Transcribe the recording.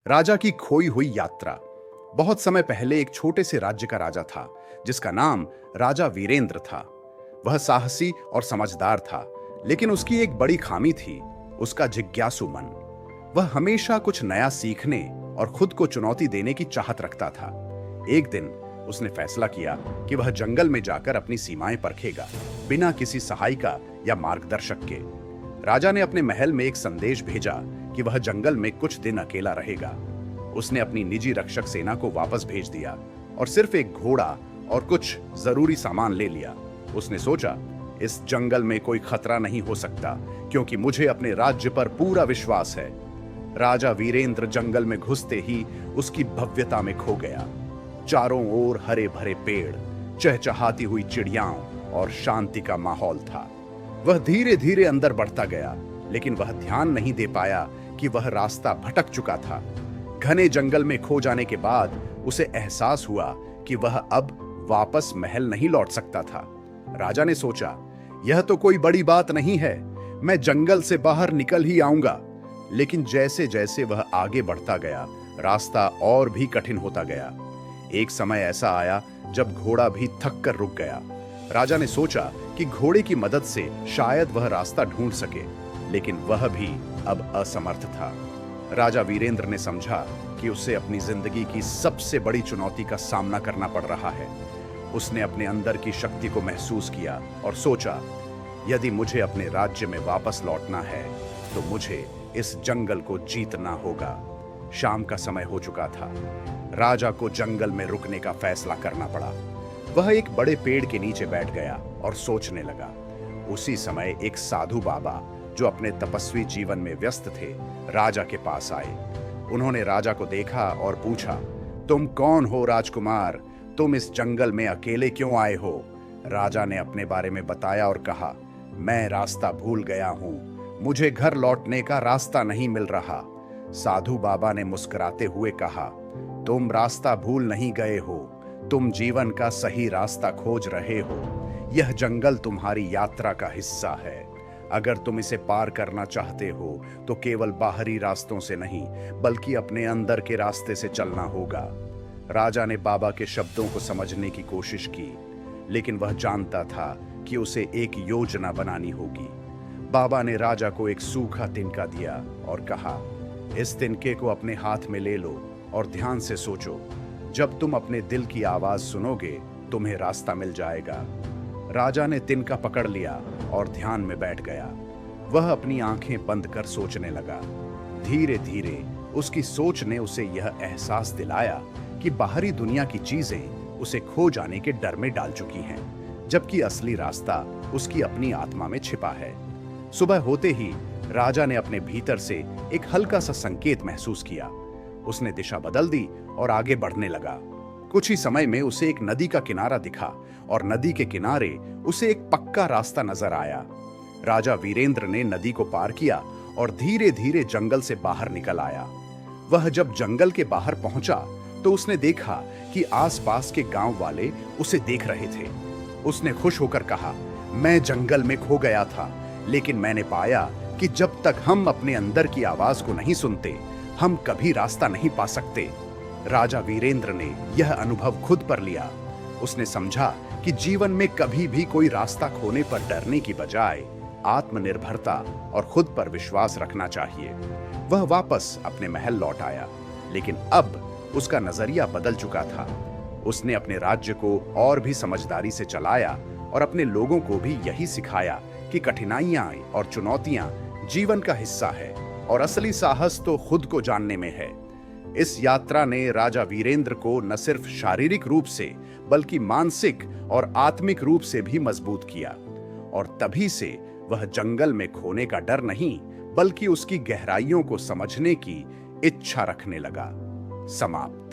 राजा की खोई हुई यात्रा। बहुत समय पहले एक छोटे से राज्य का राजा था जिसका नाम राजा वीरेंद्र था। वह साहसी और समझदार था, लेकिन उसकी एक बड़ी खामी थी, उसका जिज्ञासु मन। वह हमेशा कुछ नया सीखने और खुद को चुनौती देने की चाहत रखता था। एक दिन उसने फैसला किया कि वह जंगल में जाकर अपनी सीमाएं परखेगा, बिना किसी सहायिका या मार्गदर्शक के। राजा ने अपने महल में एक संदेश भेजा कि वह जंगल में कुछ दिन अकेला रहेगा। उसने अपनी निजी रक्षक सेना को वापस भेज दिया और सिर्फ एक घोड़ा और कुछ जरूरी सामान ले लिया। उसने सोचा, इस जंगल में कोई खतरा नहीं हो सकता क्योंकि मुझे अपने राज्य पर पूरा विश्वास है। राजा वीरेंद्र जंगल में घुसते ही उसकी भव्यता में खो गया। चारों ओर हरे भरे पेड़, चहचहाती हुई चिड़ियाओं और शांति का माहौल था। वह धीरे धीरे अंदर बढ़ता गया, लेकिन वह ध्यान नहीं दे पाया कि वह रास्ता भटक चुका था। घने जंगल में खो जाने के बाद उसे एहसास हुआ कि वह अब वापस महल नहीं लौट सकता था। राजा ने सोचा, यह तो कोई बड़ी बात नहीं है, मैं जंगल से बाहर निकल ही आऊंगा। लेकिन जैसे जैसे वह आगे बढ़ता गया, रास्ता और भी कठिन होता गया। एक समय ऐसा आया जब घोड़ा भी थक कर रुक गया। राजा ने सोचा कि घोड़े की मदद से शायद वह रास्ता ढूंढ सके, लेकिन वह भी अब असमर्थ था। राजा वीरेंद्र ने समझा कि उसे अपनी जिंदगी की सबसे बड़ी चुनौती का सामना करना पड़ रहा है। उसने अपने अंदर की शक्ति को महसूस किया और सोचा, यदि मुझे अपने राज्य में वापस लौटना है तो मुझे इस जंगल को जीतना होगा। शाम का समय हो चुका था। राजा को जंगल में रुकने का फैसला करना पड़ा। वह एक बड़े पेड़ के नीचे बैठ गया और सोचने लगा। उसी समय एक साधु बाबा, जो अपने तपस्वी जीवन में व्यस्त थे, राजा के पास आए। उन्होंने राजा को देखा और पूछा, तुम कौन हो राजकुमार? तुम इस जंगल में अकेले क्यों आए हो? राजा ने अपने बारे में बताया और कहा, मैं रास्ता भूल गया हूं, मुझे घर लौटने का रास्ता नहीं मिल रहा। साधु बाबा ने मुस्कुराते हुए कहा, तुम रास्ता भूल नहीं गए हो, तुम जीवन का सही रास्ता खोज रहे हो। यह जंगल तुम्हारी यात्रा का हिस्सा है। अगर तुम इसे पार करना चाहते हो तो केवल बाहरी रास्तों से नहीं, बल्कि अपने अंदर के रास्ते से चलना होगा। राजा ने बाबा के शब्दों को समझने की कोशिश की, लेकिन वह जानता था कि उसे एक योजना बनानी होगी। बाबा ने राजा को एक सूखा तिनका दिया और कहा, इस तिनके को अपने हाथ में ले लो और ध्यान से सोचो। जब तुम अपने दिल की आवाज सुनोगे, तुम्हें रास्ता मिल जाएगा। राजा ने तिनका पकड़ लिया और ध्यान में बैठ गया। वह अपनी आंखें बंद कर सोचने लगा। धीरे धीरे उसकी सोच ने उसे यह एहसास दिलाया कि बाहरी दुनिया की चीजें उसे खो जाने के डर में डाल चुकी हैं, जबकि असली रास्ता उसकी अपनी आत्मा में छिपा है। सुबह होते ही राजा ने अपने भीतर से एक हल्का सा संकेत महसूस किया। उसने दिशा बदल दी और आगे बढ़ने लगा। कुछ ही समय में उसे एक नदी का किनारा दिखा और नदी के किनारे उसे एक पक्का रास्ता नजर आया। राजा वीरेंद्र ने नदी को पार किया और धीरे धीरे जंगल से बाहर निकल आया। वह जब जंगल के बाहर पहुंचा तो उसने देखा कि आसपास के गांव वाले उसे देख रहे थे। उसने खुश होकर कहा, मैं जंगल में खो गया था, लेकिन मैंने पाया कि जब तक हम अपने अंदर की आवाज को नहीं सुनते, हम कभी रास्ता नहीं पा सकते। राजा वीरेंद्र ने यह अनुभव खुद पर लिया। उसने समझा कि जीवन में कभी भी कोई रास्ता खोने पर डरने की बजाय आत्मनिर्भरता और खुद पर विश्वास रखना चाहिए। वह वापस अपने महल लौट आया, लेकिन अब उसका नजरिया बदल चुका था। उसने अपने राज्य को और भी समझदारी से चलाया और अपने लोगों को भी यही सिखाया कि कठिनाइयां और चुनौतियां जीवन का हिस्सा है और असली साहस तो खुद को जानने में है। इस यात्रा ने राजा वीरेंद्र को न सिर्फ शारीरिक रूप से बल्कि मानसिक और आत्मिक रूप से भी मजबूत किया, और तभी से वह जंगल में खोने का डर नहीं, बल्कि उसकी गहराइयों को समझने की इच्छा रखने लगा। समाप्त।